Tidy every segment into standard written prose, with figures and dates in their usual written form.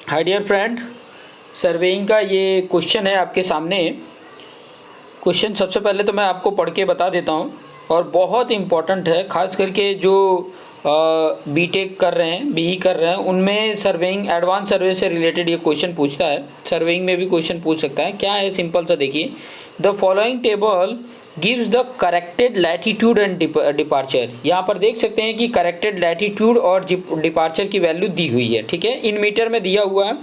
Hi dear friend, surveying का ये question है आपके सामने। क्वेश्चन सबसे पहले तो मैं आपको पढ़ के बता देता हूँ और बहुत इम्पॉर्टेंट है, ख़ास करके जो बीटेक कर रहे हैं, बीई कर रहे हैं, उनमें सर्वेइंग एडवांस सर्वे से रिलेटेड ये क्वेश्चन पूछता है। सर्वेइंग में भी क्वेश्चन पूछ सकता है। क्या है, सिंपल सा देखिए, the following table gives the corrected latitude and departure. यहाँ पर देख सकते हैं कि करेक्टेड लैटीट्यूड और डिपार्चर की वैल्यू दी हुई है, ठीक है, इन मीटर में दिया हुआ है।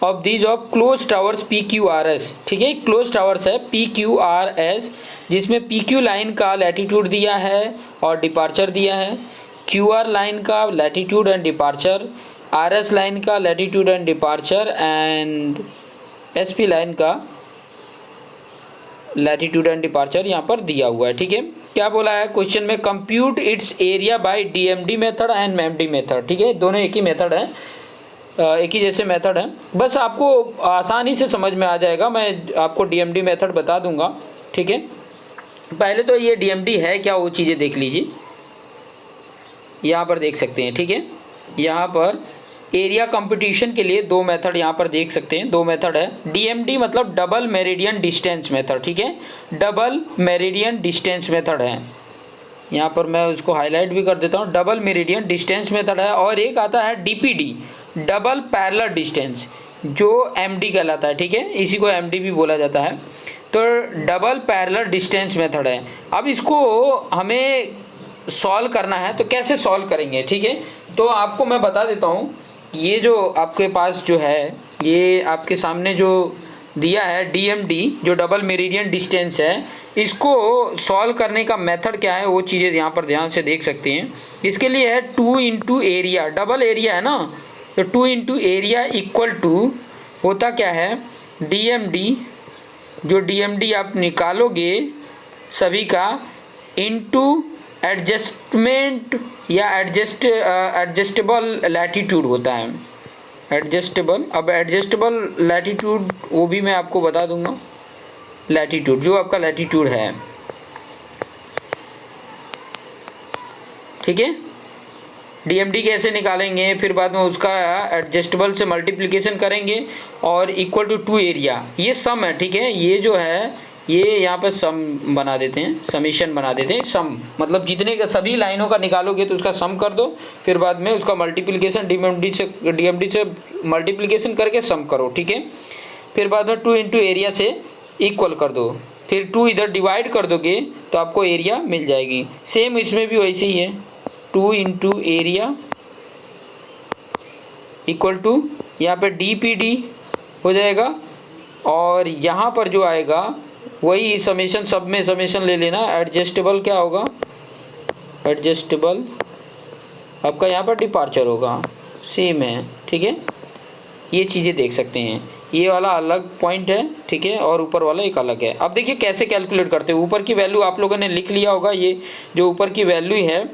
Of these of close traverse P Q R S, ठीक है, क्लोज टावर्स है पी क्यू आर एस, जिसमें पी क्यू लाइन का लैटीट्यूड दिया है और डिपार्चर दिया है, क्यू आर लाइन का latitude and departure, R S line का latitude and departure and S P line का लैटीट्यूड एंड डिपार्चर यहाँ पर दिया हुआ है, ठीक है। क्या बोला है क्वेश्चन में, compute it's area bye DMD method and MD method, ठीक है, दोनों एक ही मेथड है, एक ही जैसे मेथड है। बस आपको आसानी से समझ में आ जाएगा, मैं आपको डीएमडी मेथड बता दूंगा, ठीक है। पहले तो ये डीएमडी है क्या, वो चीज़ें देख लीजिए, यहाँ पर देख सकते हैं, ठीक है। यहाँ पर एरिया कंपटीशन के लिए दो मेथड यहाँ पर देख सकते हैं, दो मेथड है। डीएमडी मतलब डबल मेरिडियन डिस्टेंस मेथड, ठीक है, डबल मेरिडियन डिस्टेंस मेथड है। यहाँ पर मैं उसको हाईलाइट भी कर देता हूँ, डबल मेरिडियन डिस्टेंस मेथड है। और एक आता है डीपीडी, डबल पैरेलल डिस्टेंस, जो एमडी कहलाता है, ठीक है, इसी को एमडी भी बोला जाता है। तो डबल पैरेलल डिस्टेंस मेथड है। अब इसको हमें सॉल्व करना है, तो कैसे सॉल्व करेंगे, ठीक है। तो आपको मैं बता देता हूँ, ये जो आपके पास जो है, ये आपके सामने जो दिया है डीएमडी, जो डबल मेरिडियन डिस्टेंस है, इसको सॉल्व करने का मेथड क्या है, वो चीज़ें यहाँ पर ध्यान से देख सकते हैं। इसके लिए है 2 इंटू एरिया, डबल एरिया है ना, तो 2 इंटू एरिया इक्वल टू होता क्या है, डीएमडी, जो डीएमडी आप निकालोगे सभी का, इनटू एडजस्टमेंट या एडजस्टेबल लैटीट्यूड होता है, एडजस्टेबल। अब एडजस्टेबल लैटीट्यूड वो भी मैं आपको बता दूंगा, लैटीट्यूड जो आपका लैटीट्यूड है, ठीक है। डीएमडी कैसे निकालेंगे, फिर बाद में उसका एडजस्टेबल से मल्टीप्लिकेशन करेंगे और इक्वल टू 2 एरिया, ये सम है, ठीक है। ये जो है ये यहाँ पर सम बना देते हैं, समीशन बना देते हैं। सम मतलब जितने का सभी लाइनों का निकालोगे तो उसका सम कर दो, फिर बाद में उसका मल्टीप्लिकेशन डीएमडी से मल्टीप्लिकेशन करके सम करो, ठीक है। फिर बाद में 2 इंटू एरिया से इक्वल कर दो, फिर 2 इधर डिवाइड कर दोगे तो आपको एरिया मिल जाएगी। सेम इसमें भी वैसे ही है, 2 इंटू एरिया इक्वल टू यहाँ पे डीपीडी हो जाएगा, और यहाँ पर जो आएगा वही समेशन, सब में समेशन ले लेना। एडजस्टेबल क्या होगा, एडजस्टेबल आपका यहाँ पर डिपार्चर होगा, सेम है, ठीक है। ये चीज़ें देख सकते हैं, ये वाला अलग पॉइंट है, ठीक है, और ऊपर वाला एक अलग है। अब देखिए कैसे कैलकुलेट करते हैं। ऊपर की वैल्यू आप लोगों ने लिख लिया होगा, ये जो ऊपर की वैल्यू है,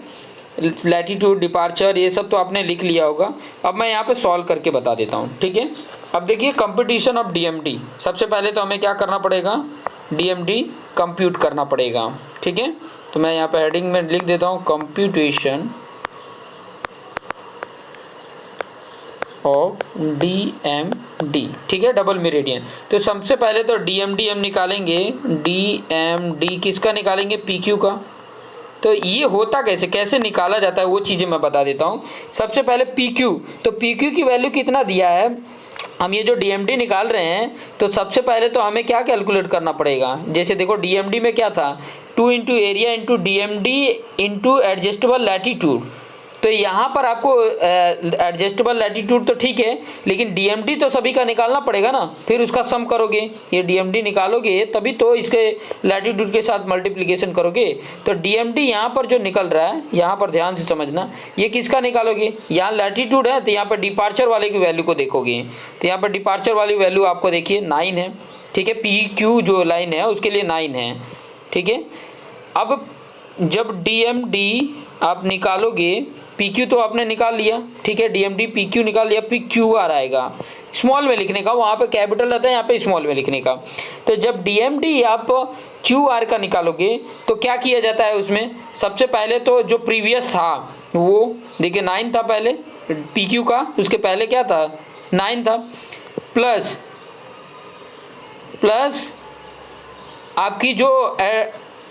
लैटीट्यूड, डिपार्चर, ये सब तो आपने लिख लिया होगा। अब मैं यहाँ पे सॉल्व करके बता देता हूँ, ठीक है। अब देखिए कंपटीशन ऑफ डीएमडी, सबसे पहले तो हमें क्या करना पड़ेगा, डीएमडी कंप्यूट करना पड़ेगा, ठीक है। तो मैं यहाँ पे हेडिंग में लिख देता हूँ, कंप्यूटेशन ऑफ डीएमडी, ठीक है, डबल मेरिडियन। तो सबसे पहले तो डीएमडी हम निकालेंगे, डीएमडी किसका निकालेंगे, पीक्यू का। तो ये होता कैसे, कैसे निकाला जाता है, वो चीज़ें मैं बता देता हूँ। सबसे पहले PQ, तो PQ की वैल्यू कितना दिया है, हम ये जो DMD निकाल रहे हैं, तो सबसे पहले तो हमें क्या कैलकुलेट करना पड़ेगा। जैसे देखो DMD में क्या था, 2 into area into DMD into adjustable latitude. तो यहाँ पर आपको एडजस्टेबल लैटीट्यूड तो ठीक है, लेकिन डीएमडी तो सभी का निकालना पड़ेगा ना, फिर उसका सम करोगे, ये डीएमडी निकालोगे तभी तो इसके लैटीट्यूड के साथ मल्टीप्लिकेशन करोगे। तो डीएमडी यहाँ पर जो निकल रहा है, यहाँ पर ध्यान से समझना, ये किसका निकालोगे, यहाँ लैटीट्यूड है तो यहाँ पर डिपार्चर वाले की वैल्यू को देखोगे, तो यहाँ पर डिपार्चर वाली वैल्यू आपको देखिए 9 है, ठीक है। PQ जो लाइन है उसके लिए 9 है, ठीक है। अब जब डीएमडी आप निकालोगे, PQ तो आपने निकाल लिया, ठीक है, डीएमडी PQ निकाल लिया, PQR आएगा, स्मॉल में लिखने का, वहाँ पे कैपिटल रहता है, यहाँ पे स्मॉल में लिखने का। तो जब डीएमडी आप QR का निकालोगे तो क्या किया जाता है उसमें, सबसे पहले तो जो प्रीवियस था वो देखिए 9 था पहले PQ का, उसके पहले क्या था 9 था, प्लस आपकी जो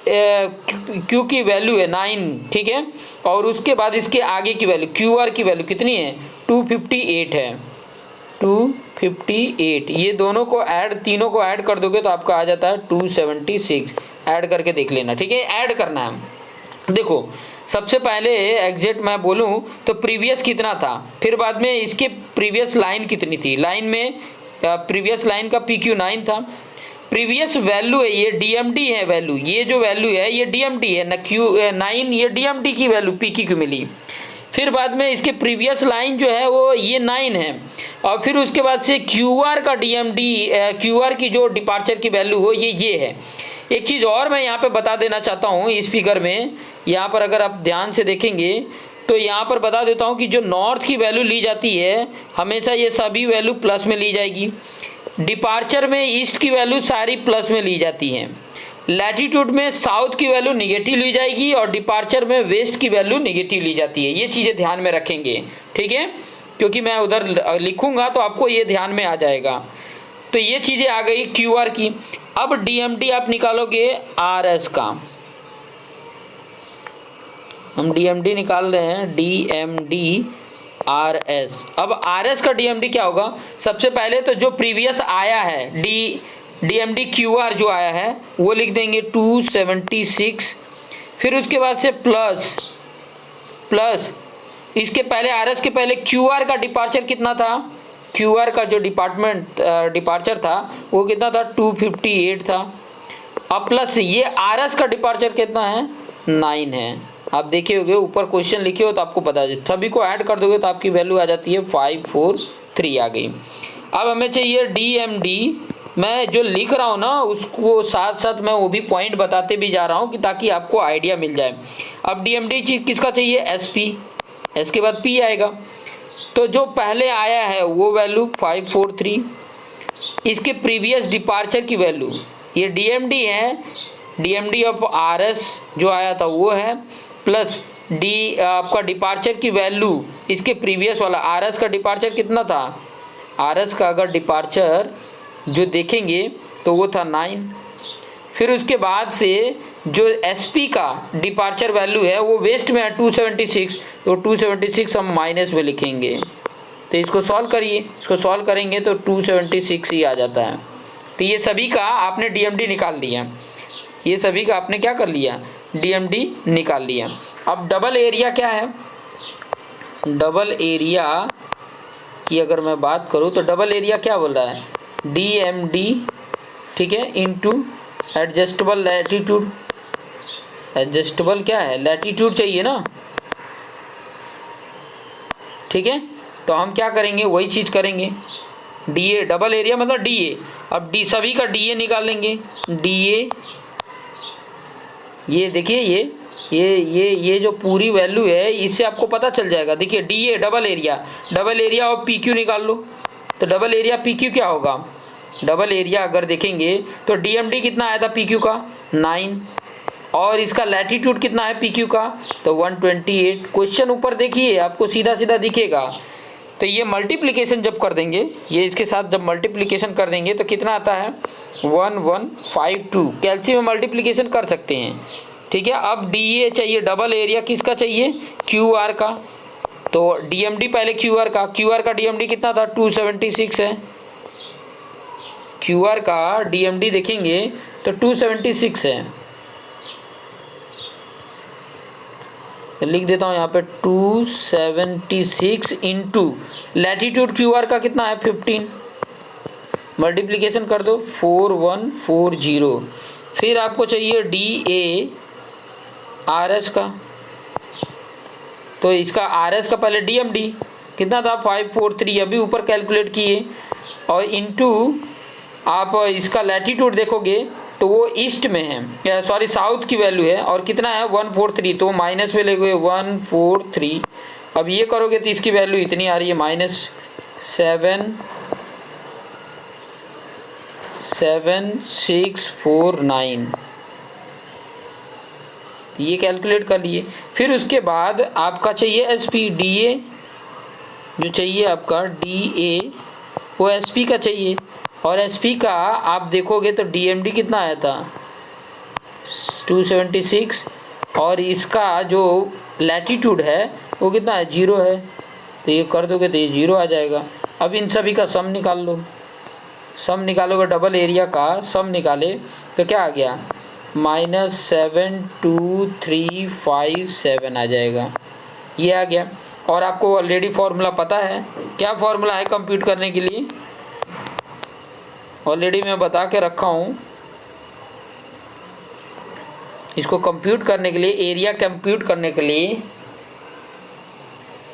क्यू की वैल्यू है 9, ठीक है, और उसके बाद इसके आगे की वैल्यू क्यू आर की वैल्यू कितनी है 258 है, 258। ये दोनों को तीनों को ऐड कर दोगे तो आपका आ जाता है 276। ऐड करके देख लेना, ठीक है, ऐड करना है। देखो सबसे पहले एग्जैक्ट मैं बोलूं तो प्रीवियस कितना था, फिर बाद में इसके प्रीवियस लाइन कितनी थी, लाइन में प्रीवियस लाइन का PQ 9 था, प्रीवियस वैल्यू है ये DMD है वैल्यू, ये जो वैल्यू है ये DMD है ना, Q9 ये DMD की वैल्यू PQ मिली। फिर बाद में इसके प्रीवियस लाइन जो है वो ये 9 है, और फिर उसके बाद से QR का DMD QR की जो डिपार्चर की वैल्यू हो ये है। एक चीज़ और मैं यहाँ पे बता देना चाहता हूँ इस फिगर में, यहाँ पर अगर आप ध्यान से देखेंगे तो यहाँ पर बता देता हूँ कि जो नॉर्थ की वैल्यू ली जाती है हमेशा ये सभी वैल्यू प्लस में ली जाएगी, डिपार्चर में ईस्ट की वैल्यू सारी प्लस में ली जाती हैं, लैटिट्यूड में साउथ की वैल्यू निगेटिव ली जाएगी और डिपार्चर में वेस्ट की वैल्यू निगेटिव ली जाती है। ये चीज़ें ध्यान में रखेंगे, ठीक है, क्योंकि मैं उधर लिखूंगा तो आपको ये ध्यान में आ जाएगा। तो ये चीज़ें आ गई QR की। अब DMD आप निकालोगे RS का, हम DMD निकाल रहे हैं, DMD RS। अब RS का DMD क्या होगा, सबसे पहले तो जो प्रीवियस आया है DMD QR जो आया है वो लिख देंगे 276, फिर उसके बाद से प्लस इसके पहले RS के पहले QR का डिपार्चर कितना था, QR का जो डिपार्चर था वो कितना था 258 था, अब प्लस ये RS का डिपार्चर कितना है 9 है। आप देखे होंगे ऊपर क्वेश्चन लिखे हो तो आपको पता है, सभी को ऐड कर दोगे तो आपकी वैल्यू आ जाती है 543 आ गई। अब हमें चाहिए DMD, मैं जो लिख रहा हूँ ना उसको साथ साथ मैं वो भी पॉइंट बताते भी जा रहा हूँ कि ताकि आपको आइडिया मिल जाए। अब DMD किसका चाहिए SP, S के बाद P आएगा, तो जो पहले आया है वो वैल्यू 543, इसके प्रीवियस डिपार्चर की वैल्यू ये DMD है, DMD ऑफ RS जो आया था वो है, प्लस आपका डिपार्चर की वैल्यू इसके प्रीवियस वाला RS का डिपार्चर कितना था, RS का अगर डिपार्चर जो देखेंगे तो वो था 9, फिर उसके बाद से जो SP का डिपार्चर वैल्यू है वो वेस्ट में है 276, तो 276 हम माइनस में लिखेंगे। तो इसको सॉल्व करिए, इसको सॉल्व करेंगे तो 276 ही आ जाता है। तो ये सभी का आपने DMD निकाल लिया, ये सभी का आपने क्या कर लिया DMD निकाल लिया। अब डबल एरिया क्या है, डबल एरिया की अगर मैं बात करूँ तो डबल एरिया क्या बोल रहा है DMD, ठीक है, इनटू एडजस्टेबल लैटिट्यूड, एडजस्टेबल क्या है लैटिट्यूड चाहिए ना, ठीक है, तो हम क्या करेंगे वही चीज़ करेंगे, DA डबल एरिया मतलब DA। अब सभी का DA निकाल लेंगे, DA ये देखिए ये जो पूरी वैल्यू है इससे आपको पता चल जाएगा। देखिए DA डबल एरिया और PQ निकाल लो, तो डबल एरिया PQ क्या होगा, डबल एरिया अगर देखेंगे तो DMD कितना आया था PQ का 9, और इसका लैटिट्यूड कितना है PQ का तो 128। क्वेश्चन ऊपर देखिए आपको सीधा सीधा दिखेगा, तो ये मल्टीप्लिकेशन जब कर देंगे, ये इसके साथ जब मल्टीप्लिकेशन कर देंगे तो कितना आता है 1152। कैल्शियम में मल्टीप्लिकेशन कर सकते हैं, ठीक है। अब DA चाहिए, डबल एरिया किसका चाहिए QR का, तो DMD पहले QR का DMD कितना था 276 है, QR का DMD देखेंगे तो 276 है, लिख देता हूँ यहाँ पे 276 इंटू लैटिट्यूड QR का कितना है 15, मल्टीप्लिकेशन कर दो 4140। फिर आपको चाहिए DA RS का, तो इसका RS का पहले DMD कितना था 543, अभी ऊपर कैलकुलेट किए, और इंटू आप इसका लैटिट्यूड देखोगे तो वो ईस्ट में है, सॉरी साउथ की वैल्यू है, और कितना है 143, तो माइनस में लेंगे 143। अब ये करोगे तो इसकी वैल्यू इतनी आ रही है -7649, ये कैलकुलेट कर लिए। फिर उसके बाद आपका चाहिए SP, DA जो चाहिए आपका DA वो SP का चाहिए, और SP का आप देखोगे तो DMD कितना आया था 276, और इसका जो लैटीट्यूड है वो कितना है 0 है, तो ये कर दोगे तो ये 0 आ जाएगा। अब इन सभी का सम निकाल लो, सम निकालोगे डबल एरिया का सम निकाले तो क्या आ गया -72357 आ जाएगा, ये आ गया। और आपको ऑलरेडी फॉर्मूला पता है, क्या फॉर्मूला है कंप्यूट करने के लिए, ऑलरेडी मैं बता के रखा हूँ। इसको कंप्यूट करने के लिए, एरिया कंप्यूट करने के लिए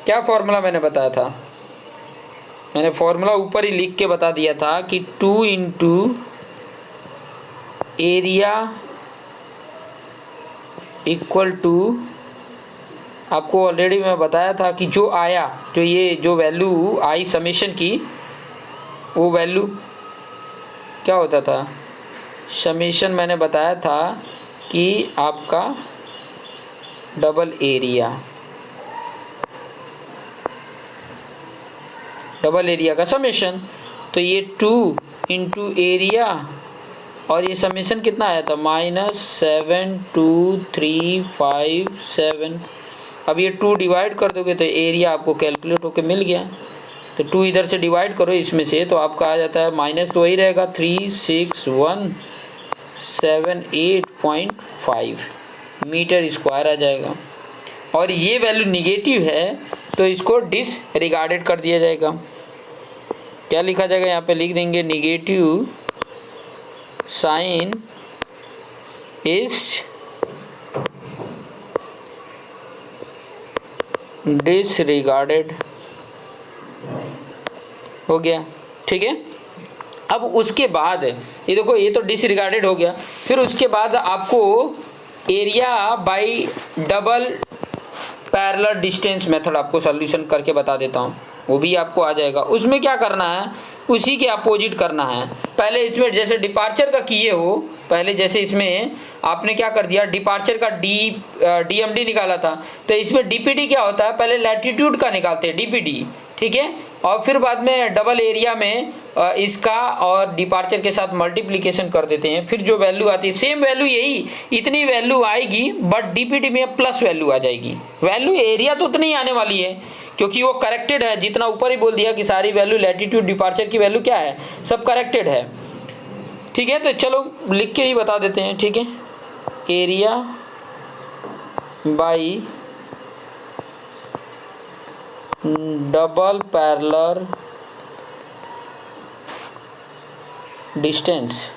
क्या फॉर्मूला मैंने बताया था, मैंने फॉर्मूला ऊपर ही लिख के बता दिया था कि 2 इंटू एरिया इक्वल टू, आपको ऑलरेडी मैं बताया था कि जो आया, जो ये जो वैल्यू आई समेशन की, वो वैल्यू क्या होता था, समेशन मैंने बताया था कि आपका डबल एरिया का समेशन, तो ये 2 इंटू एरिया और ये समेशन कितना आया था -72357। अब ये 2 डिवाइड कर दोगे तो एरिया आपको कैलकुलेट होके मिल गया, तो 2 इधर से डिवाइड करो इसमें से, तो आपका आ जाता है माइनस तो वही रहेगा 36178.5 मीटर स्क्वायर आ जाएगा। और ये वैल्यू निगेटिव है तो इसको डिसरिगार्डेड कर दिया जाएगा। क्या लिखा जाएगा, यहाँ पे लिख देंगे निगेटिव साइन इज डिसरिगार्डेड, हो गया, ठीक है। अब उसके बाद ये देखो, ये तो डिसरिगार्डेड हो गया, फिर उसके बाद आपको area bye double parallel distance method आपको सॉल्यूशन करके बता देता हूँ, वो भी आपको आ जाएगा। उसमें क्या करना है, उसी के अपोजिट करना है। पहले इसमें जैसे डिपार्चर का किए हो, पहले जैसे इसमें आपने क्या कर दिया, डिपार्चर का DMD निकाला था, तो इसमें DPD क्या होता है, पहले लैटीट्यूड का निकालते हैं DPD, ठीक है, और फिर बाद में डबल एरिया में इसका और डिपार्चर के साथ मल्टीप्लिकेशन कर देते हैं, फिर जो वैल्यू आती है सेम वैल्यू, यही इतनी वैल्यू आएगी, बट DPD में प्लस वैल्यू आ जाएगी। वैल्यू एरिया तो उतनी आने वाली है क्योंकि वो करेक्टेड है, जितना ऊपर ही बोल दिया कि सारी वैल्यू लैटीट्यूड डिपार्चर की वैल्यू क्या है, सब करेक्टेड है, ठीक है। तो चलो लिख के ही बता देते हैं, ठीक है। Area by double parallel distance,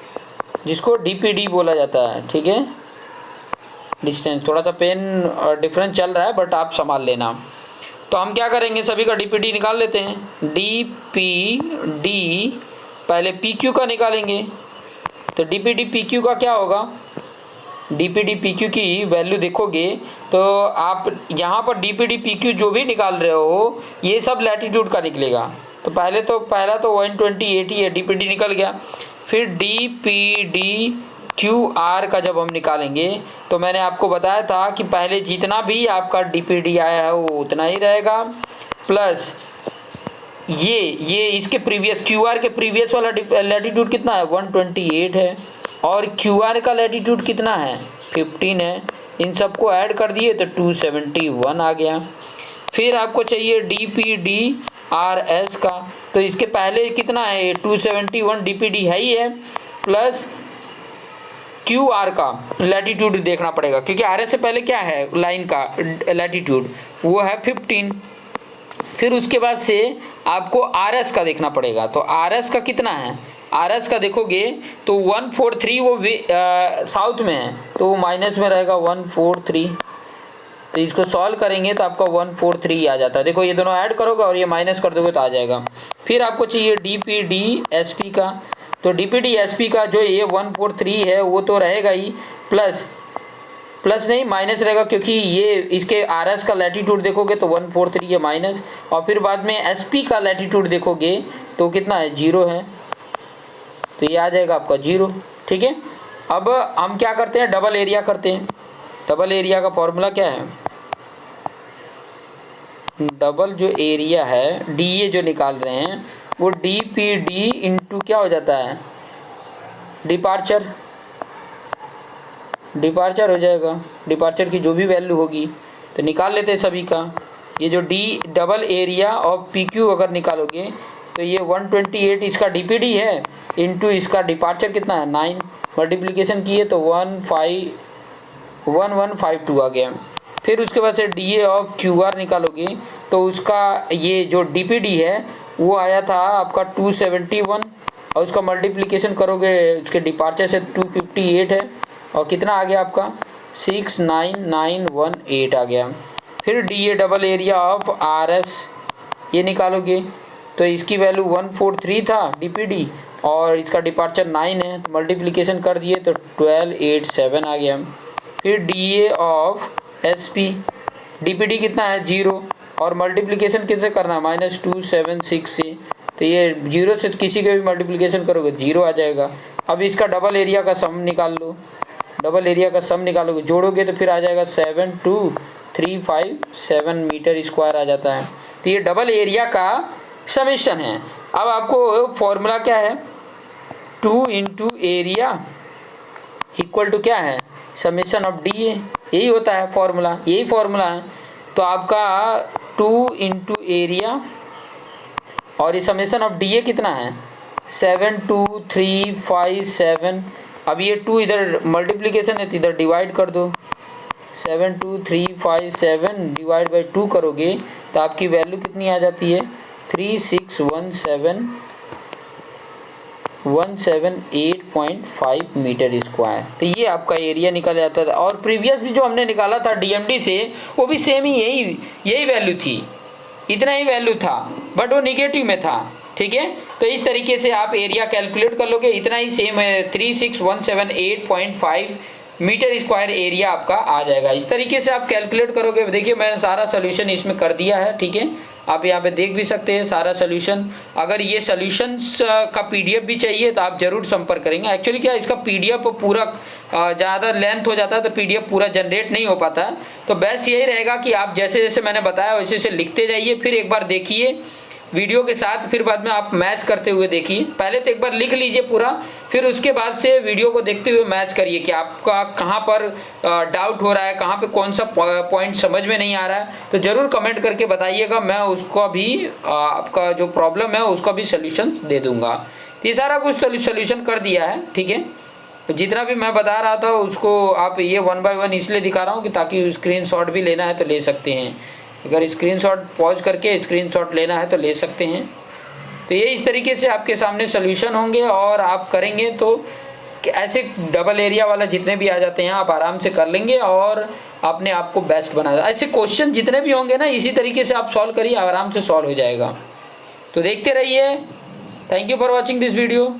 जिसको DPD बोला जाता है, ठीक है। डिस्टेंस थोड़ा सा पेन डिफरेंस चल रहा है, बट आप संभाल लेना। तो हम क्या करेंगे, सभी का DPD निकाल लेते हैं। DPD पहले PQ का निकालेंगे, तो DPD PQ का क्या होगा, DPD PQ की वैल्यू देखोगे तो आप यहाँ पर DPD PQ जो भी निकाल रहे हो ये सब लैटीट्यूड का निकलेगा। तो पहला तो 128 है, DPD निकल गया। फिर DPD QR का जब हम निकालेंगे तो मैंने आपको बताया था कि पहले जितना भी आपका DPD आया है वो उतना ही रहेगा, प्लस ये इसके प्रीवियस QR के प्रीवियस वाला लैटीट्यूड कितना है 128 है, और QR का लैटीट्यूड कितना है 15 है। इन सबको ऐड कर दिए तो 271 आ गया। फिर आपको चाहिए DPD RS का, तो इसके पहले कितना है 271 DPD है ही है, प्लस QR का लैटीट्यूड देखना पड़ेगा क्योंकि RS से पहले क्या है लाइन का लैटीट्यूड, वो है 15। फिर उसके बाद से आपको RS का देखना पड़ेगा, तो RS का कितना है, RS का देखोगे तो 143 वो साउथ में है, तो वो माइनस में रहेगा 143। तो इसको सॉल्व करेंगे तो आपका 143 आ जाता है। देखो ये दोनों ऐड करोगे और ये माइनस कर दोगे तो आ जाएगा। फिर आपको चाहिए DPD SP का, तो DPD SP का जो ये 143 है वो तो रहेगा ही, प्लस नहीं माइनस रहेगा क्योंकि ये इसके RS का लैटीट्यूड देखोगे तो 143 है माइनस, और फिर बाद में SP का लैटीट्यूड देखोगे तो कितना है 0 है, तो ये आ जाएगा आपका 0, ठीक है। अब हम क्या करते हैं, डबल एरिया करते हैं। डबल एरिया का फॉर्मूला क्या है, डबल जो एरिया है डी ए जो निकाल रहे हैं वो डी पी डी इंटू क्या हो जाता है, डिपार्चर हो जाएगा। डिपार्चर की जो भी वैल्यू होगी तो निकाल लेते हैं सभी का। ये जो D double area of P Q अगर निकालोगे तो ये 128 इसका डीपीडी है इंटू इसका डिपार्चर कितना है 9, मल्टीप्लिकेशन किए तो 1152 आ गया। फिर उसके बाद से D A of Q R निकालोगे तो उसका ये जो डीपीडी है वो आया था आपका 271 और उसका मल्टीप्लिकेशन करोगे उसके डिपार्चर से 258 है और कितना आ गया आपका 69918 आ गया। फिर D A double area of R S ये निकालोगे तो इसकी वैल्यू 143 था डीपीडी और इसका डिपार्चर 9 है तो मल्टीप्लिकेशन कर दिए तो 1287 आ गया। फिर D A of S P DPD कितना है 0 और मल्टीप्लिकेशन किससे करना है -276 से, तो ये 0 से किसी का भी मल्टीप्लिकेशन करोगे 0 आ जाएगा। अब इसका डबल एरिया का सम निकाल लो, डबल एरिया का सम निकालोगे जोड़ोगे तो फिर आ जाएगा 72357 मीटर स्क्वायर आ जाता है। तो ये डबल एरिया का समेशन है। अब आपको फॉर्मूला क्या है 2 इंटू एरिया इक्वल टू क्या है समेशन ऑफ डी ए, यही होता है फॉर्मूला, यही फॉर्मूला है। तो आपका 2 इंटू एरिया और ये समेशन ऑफ डी ए कितना है 72357। अब ये 2 इधर मल्टीप्लिकेशन है तो इधर डिवाइड कर दो, 72357 डिवाइड बाई 2 करोगे तो आपकी वैल्यू कितनी आ जाती है 178.5 मीटर स्क्वायर। तो ये आपका एरिया निकल जाता था। और प्रीवियस भी जो हमने निकाला था डीएमडी से वो भी सेम ही यही वैल्यू थी, इतना ही वैल्यू था बट वो निगेटिव में था, ठीक है। तो इस तरीके से आप एरिया कैलकुलेट कर लोगे, इतना ही सेम है 36178.5 मीटर स्क्वायर एरिया आपका आ जाएगा। इस तरीके से आप कैलकुलेट करोगे। देखिए मैंने सारा सोल्यूशन इसमें कर दिया है, ठीक है, आप यहाँ पे देख भी सकते हैं सारा सोल्यूशन। अगर ये सोल्यूशंस का पीडीएफ भी चाहिए तो आप जरूर संपर्क करेंगे। एक्चुअली क्या इसका पीडीएफ पूरा ज़्यादा लेंथ हो जाता है तो पीडीएफ पूरा जनरेट नहीं हो पाता है। तो बेस्ट यही रहेगा कि आप जैसे जैसे मैंने बताया वैसे वैसे लिखते जाइए, फिर एक बार देखिए वीडियो के साथ, फिर बाद में आप मैच करते हुए देखिए। पहले तो एक बार लिख लीजिए पूरा, फिर उसके बाद से वीडियो को देखते हुए मैच करिए कि आपका कहाँ पर डाउट हो रहा है, कहाँ पे कौन सा पॉइंट समझ में नहीं आ रहा है। तो ज़रूर कमेंट करके बताइएगा, मैं उसको भी आपका जो प्रॉब्लम है उसका भी सल्यूशन दे दूँगा। तो ये सारा कुछ सल्यूशन कर दिया है, ठीक है। तो जितना भी मैं बता रहा था उसको आप ये 1 बाय 1 इसलिए दिखा रहा हूँ कि ताकि स्क्रीनशॉट भी लेना है तो ले सकते हैं। अगर स्क्रीनशॉट पॉज करके स्क्रीनशॉट लेना है तो ले सकते हैं। तो ये इस तरीके से आपके सामने सोल्यूशन होंगे और आप करेंगे तो ऐसे डबल एरिया वाला जितने भी आ जाते हैं आप आराम से कर लेंगे और अपने आप को बेस्ट बना। ऐसे क्वेश्चन जितने भी होंगे ना इसी तरीके से आप सॉल्व करिए, आराम से सॉल्व हो जाएगा। तो देखते रहिए। Thank you for watching this video.